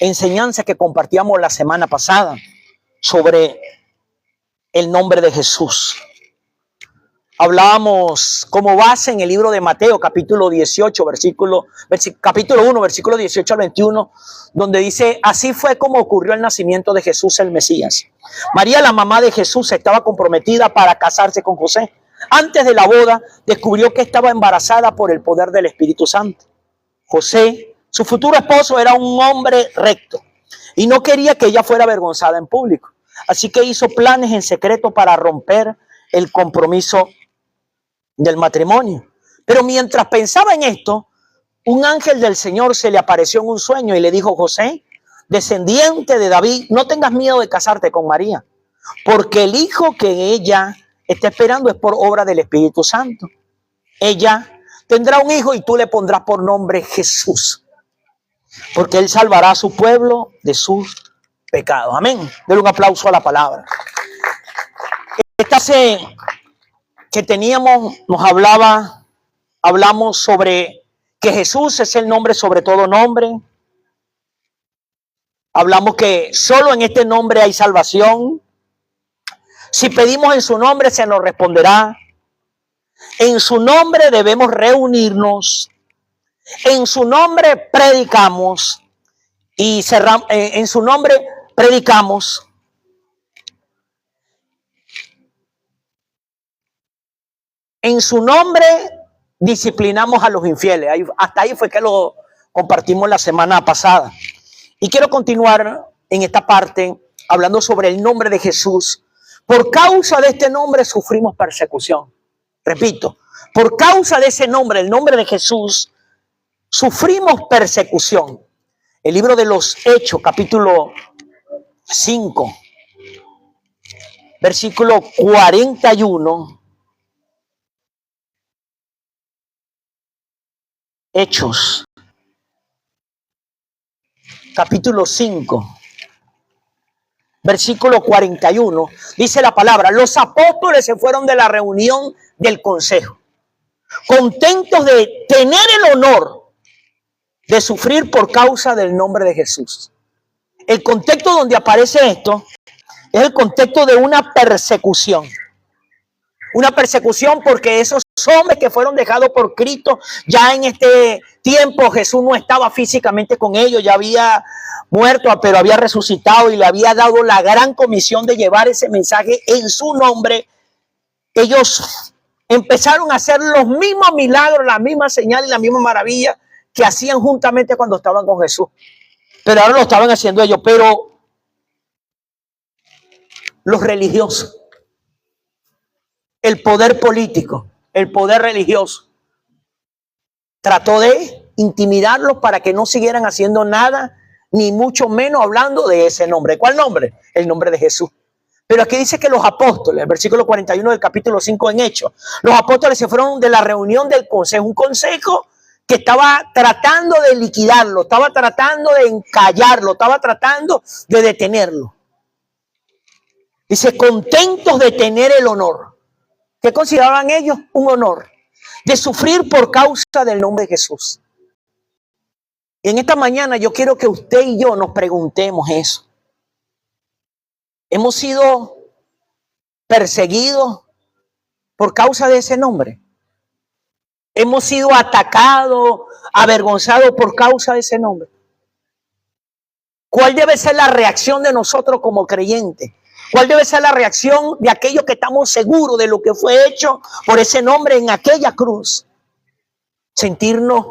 enseñanza que compartíamos la semana pasada sobre el nombre de Jesús. Hablábamos como base en el libro de Mateo, capítulo 18, capítulo 1, versículo 18 al 21, donde dice: así fue como ocurrió el nacimiento de Jesús el Mesías. María, la mamá de Jesús, estaba comprometida para casarse con José. Antes de la boda, descubrió que estaba embarazada por el poder del Espíritu Santo. José, su futuro esposo, era un hombre recto y no quería que ella fuera avergonzada en público. Así que hizo planes en secreto para romper el compromiso del matrimonio. Pero mientras pensaba en esto, un ángel del Señor se le apareció en un sueño y le dijo: José, descendiente de David, no tengas miedo de casarte con María, porque el hijo que ella está esperando es por obra del Espíritu Santo. Ella tendrá un hijo y tú le pondrás por nombre Jesús, porque él salvará a su pueblo de sus pecados. Amén. Denle un aplauso a la palabra. Esta que teníamos, hablamos sobre que Jesús es el nombre sobre todo nombre. Hablamos que solo en este nombre hay salvación. Si pedimos en su nombre, se nos responderá. En su nombre debemos reunirnos. En su nombre predicamos. Y en su nombre predicamos. En su nombre disciplinamos a los infieles. Hasta ahí fue que lo compartimos la semana pasada. Y quiero continuar en esta parte hablando sobre el nombre de Jesús. Por causa de este nombre sufrimos persecución. Repito, por causa de ese nombre, el nombre de Jesús, sufrimos persecución. El libro de los Hechos, capítulo 5, versículo 41. Hechos, capítulo 5, versículo 41, dice la palabra: los apóstoles se fueron de la reunión del consejo, contentos de tener el honor de sufrir por causa del nombre de Jesús. El contexto donde aparece esto es el contexto de una persecución. Una persecución porque esos hombres que fueron dejados por Cristo, ya en este tiempo Jesús no estaba físicamente con ellos, ya había muerto, pero había resucitado y le había dado la gran comisión de llevar ese mensaje en su nombre. Ellos empezaron a hacer los mismos milagros, la misma señal y la misma maravilla que hacían juntamente cuando estaban con Jesús. Pero ahora lo estaban haciendo ellos. Pero los religiosos, el poder político, el poder religioso, trató de intimidarlos para que no siguieran haciendo nada, ni mucho menos hablando de ese nombre. ¿Cuál nombre? El nombre de Jesús. Pero aquí dice que los apóstoles, versículo 41 del capítulo 5 en Hechos, los apóstoles se fueron de la reunión del consejo, un consejo que estaba tratando de liquidarlo, estaba tratando de encallarlo, estaba tratando de detenerlo. Dice, contentos de tener el honor. ¿Qué consideraban ellos? Un honor de sufrir por causa del nombre de Jesús. Y en esta mañana yo quiero que usted y yo nos preguntemos eso. ¿Hemos sido perseguidos por causa de ese nombre? ¿Hemos sido atacados, avergonzados por causa de ese nombre? ¿Cuál debe ser la reacción de nosotros como creyentes? ¿Cuál debe ser la reacción de aquellos que estamos seguros de lo que fue hecho por ese nombre en aquella cruz? Sentirnos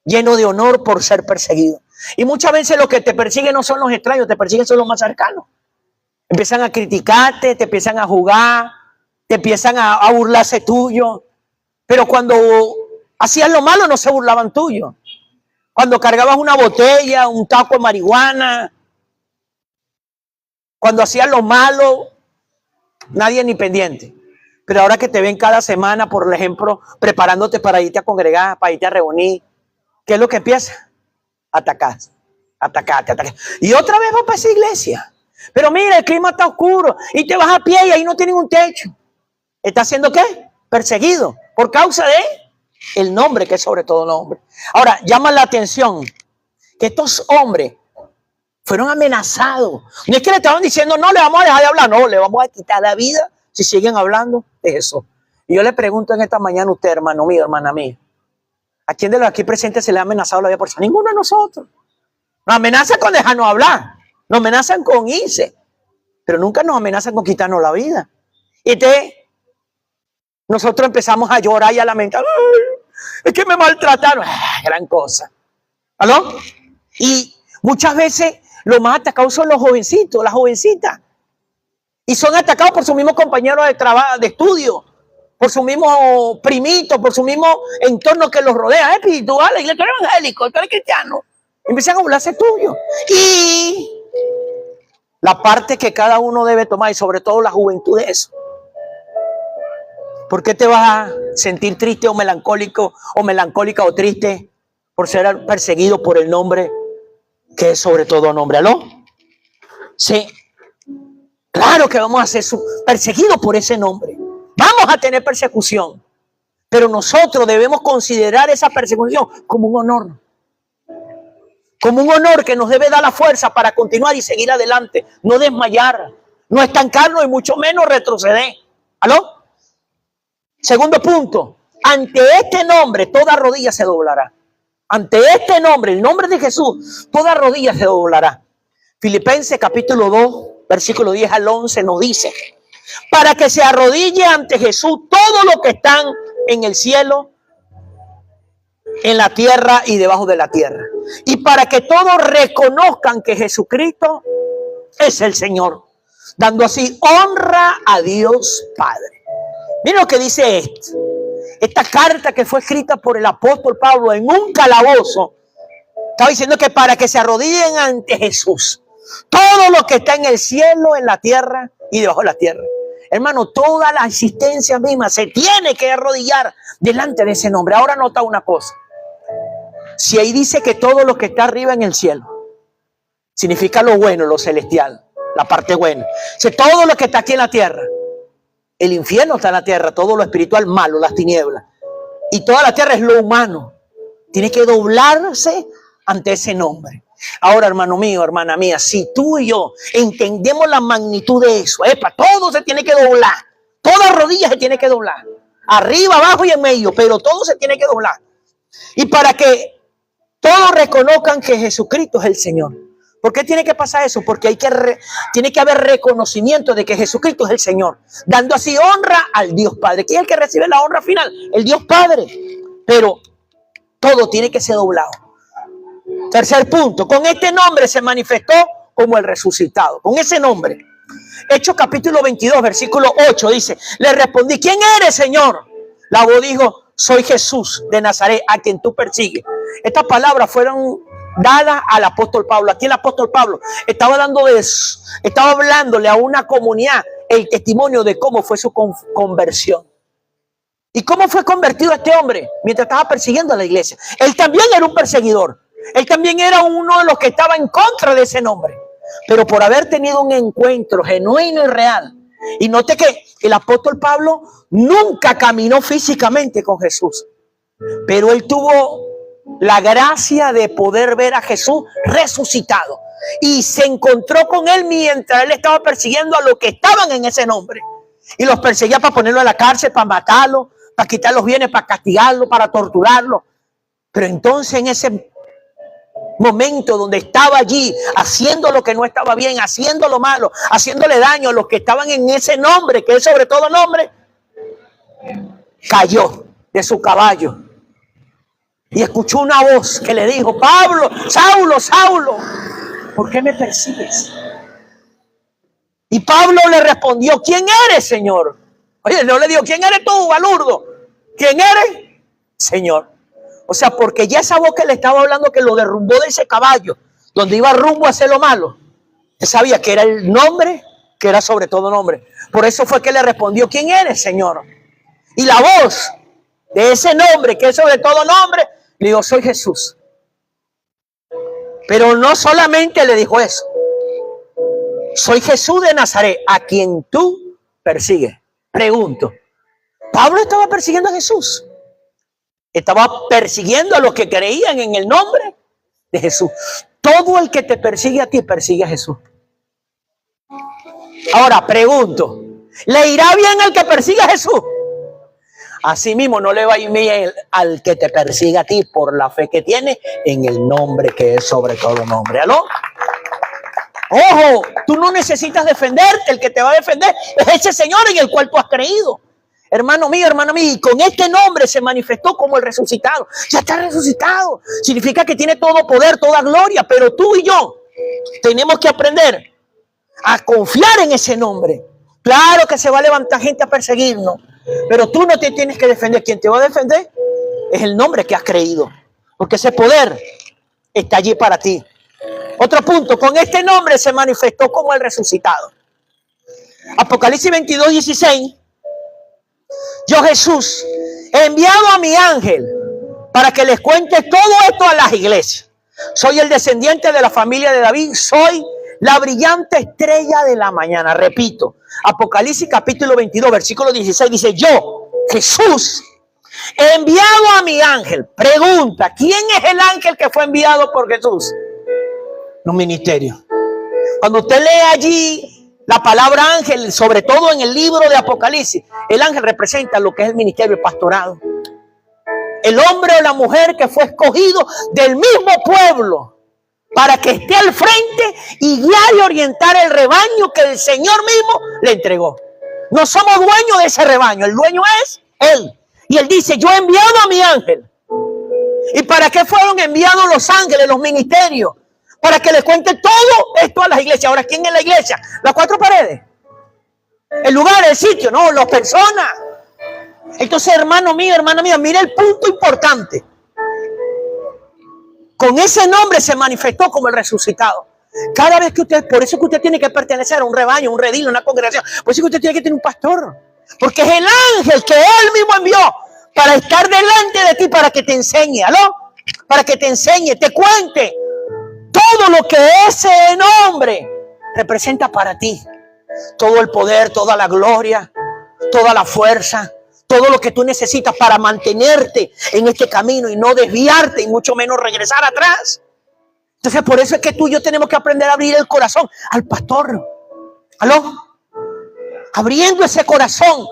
llenos de honor por ser perseguidos. Y muchas veces los que te persiguen no son los extraños, te persiguen son los más cercanos. Empiezan a criticarte, te empiezan a jugar, te empiezan a burlarse tuyo. Pero cuando hacías lo malo no se burlaban tuyo. Cuando cargabas una botella, un taco de marihuana, cuando hacías lo malo, nadie ni pendiente. Pero ahora que te ven cada semana, por ejemplo, preparándote para irte a congregar, para irte a reunir, ¿qué es lo que empieza? Atacar. Y otra vez vas para esa iglesia. Pero mira, el clima está oscuro y te vas a pie y ahí no tienen un techo. ¿Está haciendo qué? Perseguido por causa de el nombre, que es sobre todo nombre. Ahora, llama la atención que estos hombres Fueron amenazados. No es que le estaban diciendo, no, le vamos a dejar de hablar. No, le vamos a quitar la vida si siguen hablando de eso. Y yo le pregunto en esta mañana a usted, hermano mío, hermana mía, ¿a quién de los aquí presentes se le ha amenazado la vida por eso? Ninguno de nosotros. Nos amenazan con dejarnos hablar. Nos amenazan con irse. Pero nunca nos amenazan con quitarnos la vida. Y nosotros empezamos a llorar y a lamentar. ¡Ay, es que me maltrataron! ¡Ah, gran cosa! ¿Aló? Y muchas veces los más atacados son los jovencitos, las jovencitas. Y son atacados por sus mismos compañeros de trabajo, de estudio, por sus mismos primitos, por su mismo entorno que los rodea. Espirituales, tú eres evangélico, tú eres cristiano. Empiezan a burlarse tuyo. Y la parte que cada uno debe tomar, y sobre todo la juventud, de eso. ¿Por qué te vas a sentir triste o melancólico o melancólica o triste por ser perseguido por el nombre que es sobre todo nombre? ¿Aló? Sí. Claro que vamos a ser perseguidos por ese nombre. Vamos a tener persecución. Pero nosotros debemos considerar esa persecución como un honor. Como un honor que nos debe dar la fuerza para continuar y seguir adelante. No desmayar, no estancarnos y mucho menos retroceder. ¿Aló? Segundo punto. Ante este nombre toda rodilla se doblará. Ante este nombre, el nombre de Jesús, toda rodilla se doblará. Filipenses capítulo 2, versículo 10 al 11 nos dice: para que se arrodille ante Jesús todo lo que están en el cielo, en la tierra y debajo de la tierra. Y para que todos reconozcan que Jesucristo es el Señor, dando así honra a Dios Padre. Miren lo que dice esto. Esta carta que fue escrita por el apóstol Pablo en un calabozo, estaba diciendo que para que se arrodillen ante Jesús todo lo que está en el cielo, en la tierra y debajo de la tierra. Hermano, toda la existencia misma se tiene que arrodillar delante de ese nombre. Ahora nota una cosa. Si ahí dice que todo lo que está arriba en el cielo significa lo bueno, lo celestial, la parte buena. Si todo lo que está aquí en la tierra, el infierno está en la tierra, todo lo espiritual malo, las tinieblas. Y toda la tierra es lo humano. Tiene que doblarse ante ese nombre. Ahora, hermano mío, hermana mía, si tú y yo entendemos la magnitud de eso, todo se tiene que doblar. Toda rodilla se tiene que doblar. Arriba, abajo y en medio, pero todo se tiene que doblar. Y para que todos reconozcan que Jesucristo es el Señor. ¿Por qué tiene que pasar eso? Porque tiene que haber reconocimiento de que Jesucristo es el Señor, dando así honra al Dios Padre. ¿Quién es el que recibe la honra final? El Dios Padre. Pero todo tiene que ser doblado. Tercer punto, con este nombre se manifestó como el resucitado. Con ese nombre. Hechos capítulo 22, versículo 8 dice: le respondí, ¿quién eres, Señor? La voz dijo: soy Jesús de Nazaret, a quien tú persigues. Estas palabras fueron dadas al apóstol Pablo. Aquí el apóstol Pablo estaba hablándole a una comunidad el testimonio de cómo fue su conversión. ¿Y cómo fue convertido este hombre mientras estaba persiguiendo a la iglesia? Él también era un perseguidor. Él también era uno de los que estaba en contra de ese nombre. Pero por haber tenido un encuentro genuino y real. Y note que el apóstol Pablo nunca caminó físicamente con Jesús. Pero él tuvo la gracia de poder ver a Jesús resucitado. Y se encontró con él mientras él estaba persiguiendo a los que estaban en ese nombre. Y los perseguía para ponerlo en la cárcel, para matarlo, para quitar los bienes, para castigarlo, para torturarlo. Pero entonces en ese momento donde estaba allí haciendo lo que no estaba bien, haciendo lo malo, haciéndole daño a los que estaban en ese nombre, que es sobre todo nombre, cayó de su caballo y escuchó una voz que le dijo: Pablo, Saulo, Saulo, ¿por qué me persigues? Y Pablo le respondió: ¿quién eres, Señor? Oye, no le digo: ¿quién eres tú, balurdo? ¿Quién eres? Señor. O sea, porque ya esa voz que le estaba hablando, que lo derrumbó de ese caballo, donde iba rumbo a hacer lo malo, él sabía que era el nombre, que era sobre todo nombre. Por eso fue que le respondió: ¿quién eres, Señor? Y la voz de ese nombre, que es sobre todo nombre, le dijo: soy Jesús. Pero no solamente le dijo eso: soy Jesús de Nazaret, a quien tú persigues. Pregunto, ¿Pablo estaba persiguiendo a Jesús? Estaba persiguiendo a los que creían en el nombre de Jesús. Todo el que te persigue a ti, persigue a Jesús. Ahora, pregunto, ¿le irá bien al que persigue a Jesús? Así mismo no le va a ir bien al que te persiga a ti por la fe que tiene en el nombre que es sobre todo nombre. ¿Aló? Ojo, tú no necesitas defenderte, el que te va a defender es ese Señor en el cual tú has creído. Hermano mío, y con este nombre se manifestó como el resucitado. Ya está resucitado. Significa que tiene todo poder, toda gloria, pero tú y yo tenemos que aprender a confiar en ese nombre. Claro que se va a levantar gente a perseguirnos, pero tú no te tienes que defender. Quien te va a defender es el nombre que has creído, porque ese poder está allí para ti. Otro punto, con este nombre se manifestó como el resucitado. Apocalipsis 22:16. Yo, Jesús, he enviado a mi ángel para que les cuente todo esto a las iglesias. Soy el descendiente de la familia de David, soy la brillante estrella de la mañana. Repito, Apocalipsis capítulo 22, versículo 16, dice: yo, Jesús, he enviado a mi ángel. Pregunta, ¿quién es el ángel que fue enviado por Jesús? Los ministerios. Cuando usted lee allí la palabra ángel, sobre todo en el libro de Apocalipsis, el ángel representa lo que es el ministerio, el pastorado. El hombre o la mujer que fue escogido del mismo pueblo para que esté al frente y guiar y orientar el rebaño que el Señor mismo le entregó. No somos dueños de ese rebaño, el dueño es Él. Y Él dice: yo he enviado a mi ángel. ¿Y para qué fueron enviados los ángeles, los ministerios? Para que les cuente todo esto a las iglesias. Ahora, ¿quién es la iglesia? Las cuatro paredes. El lugar, el sitio, no, las personas. Entonces, hermano mío, hermana mía, mira el punto importante. Con ese nombre se manifestó como el resucitado. Cada vez que usted, por eso que usted tiene que pertenecer a un rebaño, un redil, una congregación. Por eso que usted tiene que tener un pastor. Porque es el ángel que Él mismo envió para estar delante de ti, para que te enseñe, ¿aló? Para que te enseñe, te cuente todo lo que ese nombre representa para ti. Todo el poder, toda la gloria, toda la fuerza, todo lo que tú necesitas para mantenerte en este camino y no desviarte y mucho menos regresar atrás. Entonces, por eso es que tú y yo tenemos que aprender a abrir el corazón al pastor. ¿Aló? Abriendo ese corazón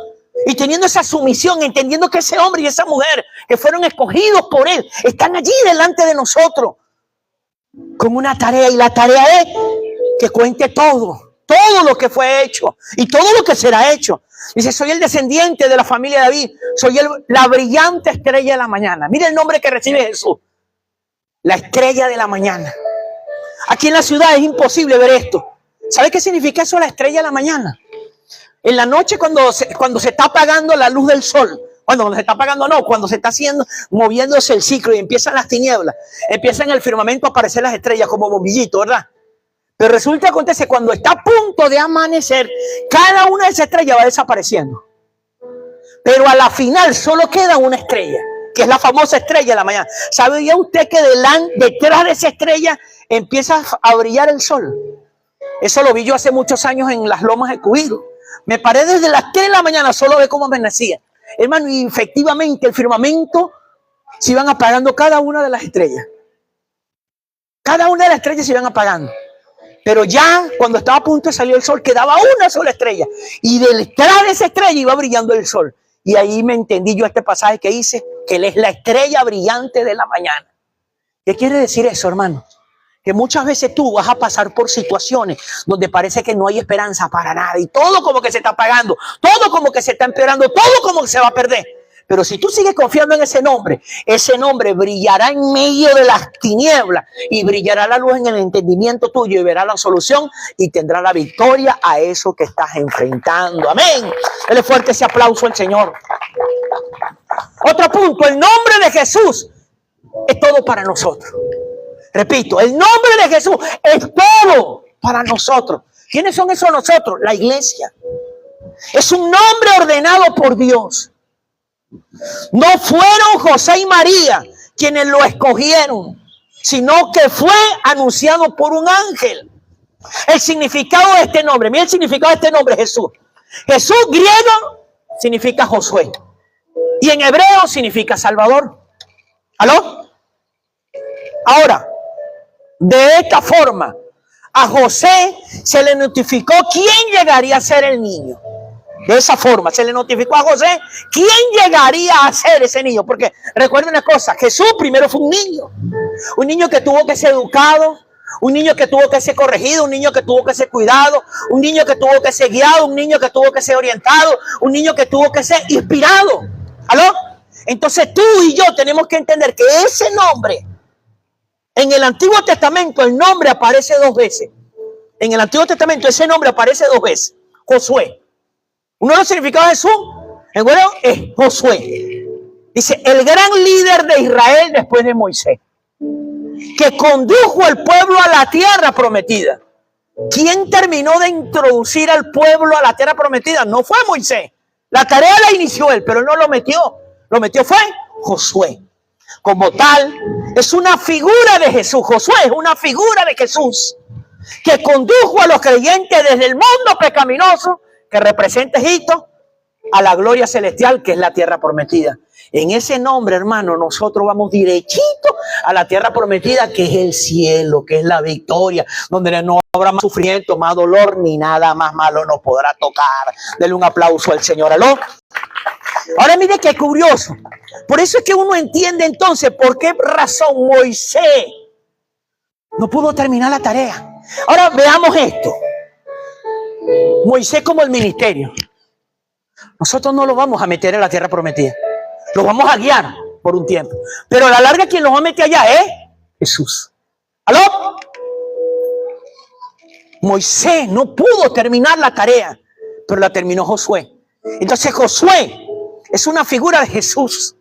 y teniendo esa sumisión, entendiendo que ese hombre y esa mujer que fueron escogidos por Él están allí delante de nosotros con una tarea, y la tarea es que cuente todo lo que fue hecho y todo lo que será hecho. Dice: soy el descendiente de la familia de David, soy la brillante estrella de la mañana. Mira el nombre que recibe Jesús: la estrella de la mañana. Aquí en la ciudad es imposible ver esto. ¿Sabe qué significa eso, la estrella de la mañana? En la noche, cuando se está apagando la luz del sol, cuando se está apagando, no, cuando se está moviéndose el ciclo y empiezan las tinieblas, empiezan en el firmamento a aparecer las estrellas como bombillitos, ¿verdad? Pero resulta que acontece, cuando está a punto de amanecer, cada una de esas estrellas va desapareciendo. Pero a la final solo queda una estrella, que es la famosa estrella de la mañana. ¿Sabía usted que detrás de esa estrella empieza a brillar el sol? Eso lo vi yo hace muchos años en las lomas de Cuiro. Me paré desde las 3 de la mañana, solo ve cómo amanecía. Hermano, y efectivamente el firmamento se iban apagando cada una de las estrellas. Cada una de las estrellas se iban apagando. Pero ya cuando estaba a punto de salir el sol, quedaba una sola estrella. Y detrás de esa estrella iba brillando el sol. Y ahí me entendí yo este pasaje que dice que Él es la estrella brillante de la mañana. ¿Qué quiere decir eso, hermano? Que muchas veces tú vas a pasar por situaciones donde parece que no hay esperanza para nada. Y todo como que se está apagando. Todo como que se está empeorando. Todo como que se va a perder. Pero si tú sigues confiando en ese nombre brillará en medio de las tinieblas y brillará la luz en el entendimiento tuyo y verás la solución y tendrás la victoria a eso que estás enfrentando. Amén. Dele fuerte ese aplauso al Señor. Otro punto, el nombre de Jesús es todo para nosotros. Repito, el nombre de Jesús es todo para nosotros. ¿Quiénes son esos nosotros? La iglesia. Es un nombre ordenado por Dios. No fueron José y María quienes lo escogieron, sino que fue anunciado por un ángel. El significado de este nombre, mira el significado de este nombre, Jesús. Jesús griego significa Josué y en hebreo significa Salvador. ¿Aló? Ahora, De esta forma, a José se le notificó quién llegaría a ser el niño. De esa forma se le notificó a José quién llegaría a ser ese niño. Porque recuerden una cosa, Jesús primero fue un niño que tuvo que ser educado, un niño que tuvo que ser corregido, un niño que tuvo que ser cuidado, un niño que tuvo que ser guiado, un niño que tuvo que ser orientado, un niño que tuvo que ser inspirado. ¿Aló? Entonces tú y yo tenemos que entender que ese nombre, en el Antiguo Testamento el nombre aparece 2 veces. En el Antiguo Testamento ese nombre aparece 2 veces. Josué. Uno de los significados de Jesús, en bueno, es Josué. Dice, el gran líder de Israel después de Moisés, que condujo al pueblo a la tierra prometida. ¿Quién terminó de introducir al pueblo a la tierra prometida? No fue Moisés. La tarea la inició él, pero él no lo metió. Lo metió fue Josué. Como tal, es una figura de Jesús. Josué es una figura de Jesús que condujo a los creyentes desde el mundo pecaminoso que representa Egipto a la gloria celestial que es la tierra prometida. En ese nombre, hermano, nosotros vamos derechito a la tierra prometida, que es el cielo, que es la victoria, donde no habrá más sufrimiento, más dolor, ni nada más malo nos podrá tocar. Denle un aplauso al Señor. ¿Aló? Ahora mire qué curioso. Por eso es que uno entiende entonces por qué razón Moisés no pudo terminar la tarea. Ahora veamos esto. Moisés como el ministerio. Nosotros no lo vamos a meter en la tierra prometida. Lo vamos a guiar por un tiempo. Pero a la larga quien lo va a meter allá es Jesús. ¿Aló? Moisés no pudo terminar la tarea, pero la terminó Josué. Entonces Josué es una figura de Jesús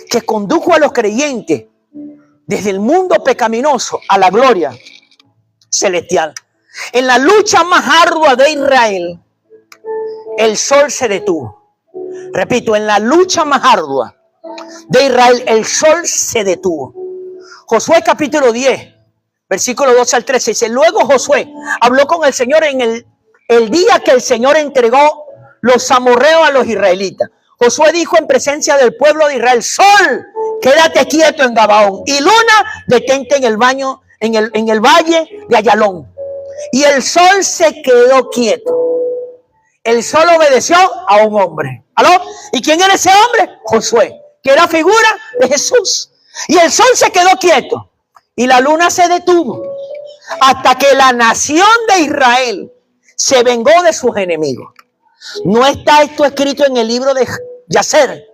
que condujo a los creyentes desde el mundo pecaminoso a la gloria celestial. En la lucha más ardua de Israel, el sol se detuvo. Repito, en la lucha más ardua de Israel, el sol se detuvo. Josué capítulo 10, versículo 12 al 13, dice, luego Josué habló con el Señor en el día que el Señor entregó los amorreos a los israelitas. Josué dijo en presencia del pueblo de Israel, sol, quédate quieto en Gabaón, y luna, detente en el valle de Ayalón. Y el sol se quedó quieto. El sol obedeció a un hombre. ¿Aló? ¿Y quién era ese hombre? Josué, que era figura de Jesús. Y el sol se quedó quieto y la luna se detuvo hasta que la nación de Israel se vengó de sus enemigos. ¿No está esto escrito en el libro de Yacer?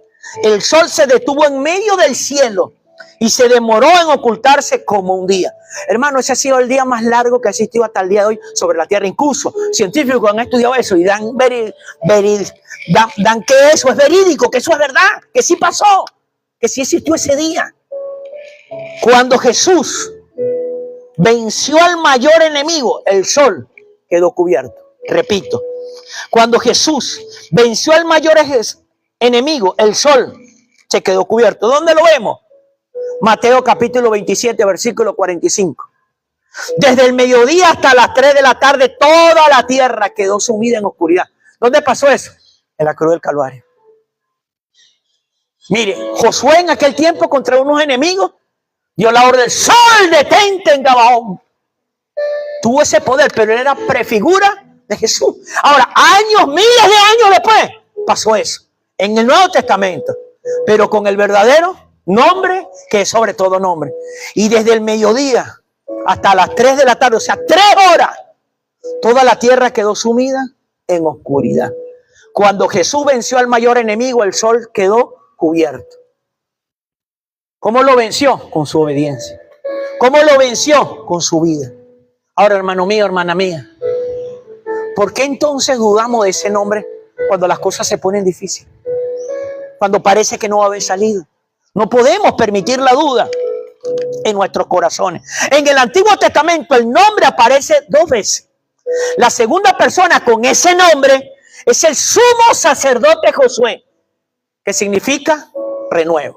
El sol se detuvo en medio del cielo y se demoró en ocultarse como un día. Hermano, ese ha sido el día más largo que ha existido hasta el día de hoy sobre la tierra. Incluso científicos han estudiado eso y dan que eso es verídico, que eso es verdad, que sí pasó, que sí existió ese día. Cuando Jesús venció al mayor enemigo, el sol quedó cubierto. Repito, cuando Jesús venció al mayor enemigo, el sol se quedó cubierto. ¿Dónde lo vemos? Mateo capítulo 27, versículo 45. Desde el mediodía hasta las 3 de la tarde, toda la tierra quedó sumida en oscuridad. ¿Dónde pasó eso? En la cruz del Calvario. Mire, Josué en aquel tiempo contra unos enemigos dio la orden, sol, detente en Gabaón. Tuvo ese poder, pero él era prefigura de Jesús. Ahora, miles de años después, pasó eso. En el Nuevo Testamento, pero con el verdadero nombre que es sobre todo nombre. Y desde el mediodía hasta las 3 de la tarde, o sea, 3 horas, toda la tierra quedó sumida en oscuridad. Cuando Jesús venció al mayor enemigo, el sol quedó cubierto. ¿Cómo lo venció? Con su obediencia. ¿Cómo lo venció? Con su vida. Ahora, hermano mío, hermana mía, ¿por qué entonces dudamos de ese nombre cuando las cosas se ponen difíciles? Cuando parece que no va a haber salida. No podemos permitir la duda en nuestros corazones. En el Antiguo Testamento el nombre aparece 2 veces. La segunda persona con ese nombre es el sumo sacerdote Josué, que significa renuevo.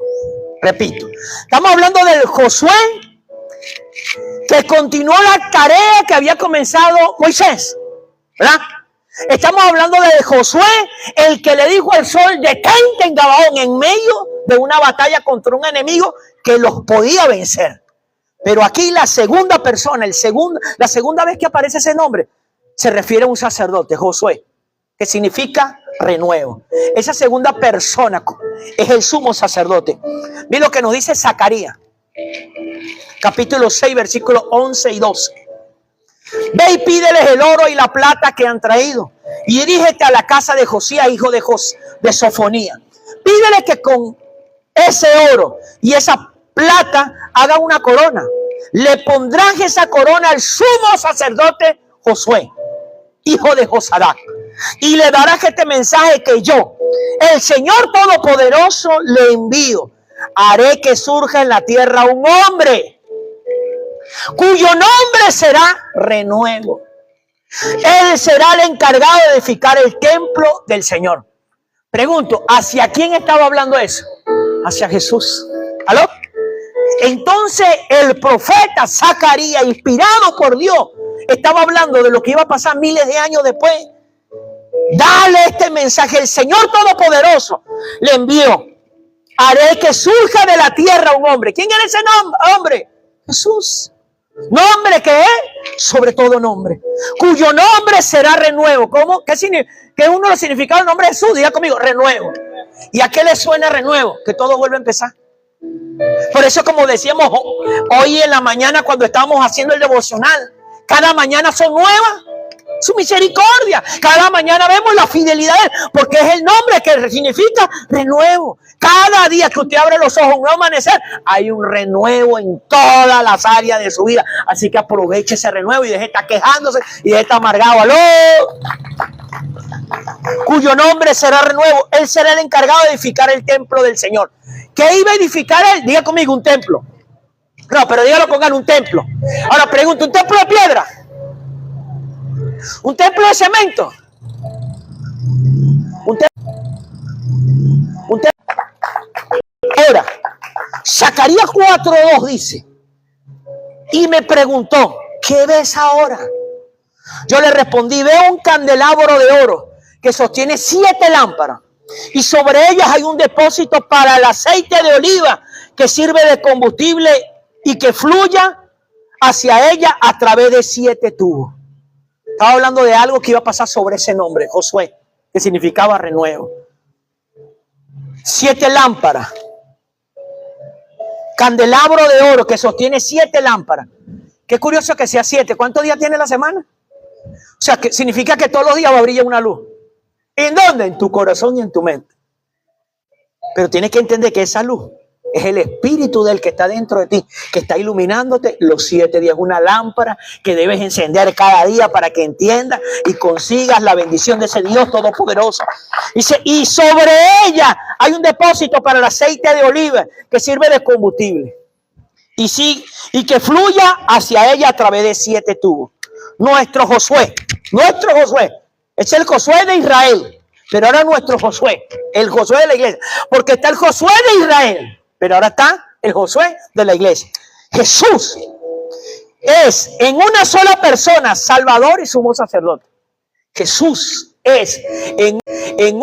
Repito, estamos hablando del Josué que continuó la tarea que había comenzado Moisés, ¿verdad? Estamos hablando de Josué, el que le dijo al sol, detente en Gabaón, en medio de una batalla contra un enemigo que los podía vencer. Pero aquí la segunda persona, la segunda vez que aparece ese nombre, se refiere a un sacerdote, Josué, que significa renuevo. Esa segunda persona es el sumo sacerdote. Mira lo que nos dice Zacarías, capítulo 6, versículos 11 y 12. Ve y pídeles el oro y la plata que han traído, y dirígete a la casa de Josías, hijo de Sofonía. Pídele que con ese oro y esa plata hagan una corona. Le pondrán esa corona al sumo sacerdote Josué, hijo de Josadac, y le darás este mensaje que yo, el Señor Todopoderoso, le envío. Haré que surja en la tierra un hombre cuyo nombre será renuevo. Él será el encargado de edificar el templo del Señor. Pregunto, ¿hacia quién estaba hablando eso? Hacia Jesús. ¿Aló? Entonces el profeta Zacarías, inspirado por Dios, estaba hablando de lo que iba a pasar miles de años después. Dale este mensaje: el Señor Todopoderoso le envió. Haré que surja de la tierra un hombre. ¿Quién era ese hombre? Jesús. Nombre que es sobre todo nombre, cuyo nombre será renuevo. ¿Cómo? ¿Qué es uno de los significados del nombre de Jesús? Diga conmigo, renuevo. ¿Y a qué le suena renuevo? Que todo vuelve a empezar. Por eso, como decíamos hoy en la mañana cuando estábamos haciendo el devocional, cada mañana son nuevas su misericordia. Cada mañana vemos la fidelidad de Él, porque es el nombre que significa renuevo. Cada día que usted abre los ojos, un nuevo amanecer, hay un renuevo en todas las áreas de su vida. Así que aproveche ese renuevo y deje de estar quejándose y deje de estar amargado. ¡Aló! Cuyo nombre será renuevo. Él será el encargado de edificar el templo del Señor. ¿Qué iba a edificar Él? Diga conmigo, un templo. No, pero dígalo, pongan un templo. Ahora pregunto, ¿un templo de piedra? ¿Un templo de cemento? Un templo. Ahora, Zacarías 4:2 dice: y me preguntó, ¿qué ves ahora? Yo le respondí: veo un candelabro de oro que sostiene 7 lámparas, y sobre ellas hay un depósito para el aceite de oliva que sirve de combustible y que fluya hacia ella a través de 7 tubos. Estaba hablando de algo que iba a pasar sobre ese nombre, Josué, que significaba renuevo. 7 lámparas. Candelabro de oro que sostiene 7 lámparas. Qué curioso que sea 7. ¿Cuántos días tiene la semana? O sea, que significa que todos los días va a brillar una luz. ¿En dónde? En tu corazón y en tu mente. Pero tienes que entender que esa luz es el espíritu del que está dentro de ti, que está iluminándote los 7 días. Una lámpara que debes encender cada día para que entiendas y consigas la bendición de ese Dios todopoderoso. Dice, y sobre ella hay un depósito para el aceite de oliva que sirve de combustible. Y que fluya hacia ella a través de 7 tubos. Nuestro Josué es el Josué de Israel, pero ahora nuestro Josué, el Josué de la iglesia, porque está el Josué de Israel, pero ahora está el Josué de la iglesia. Jesús es en una sola persona Salvador y sumo sacerdote. Jesús es en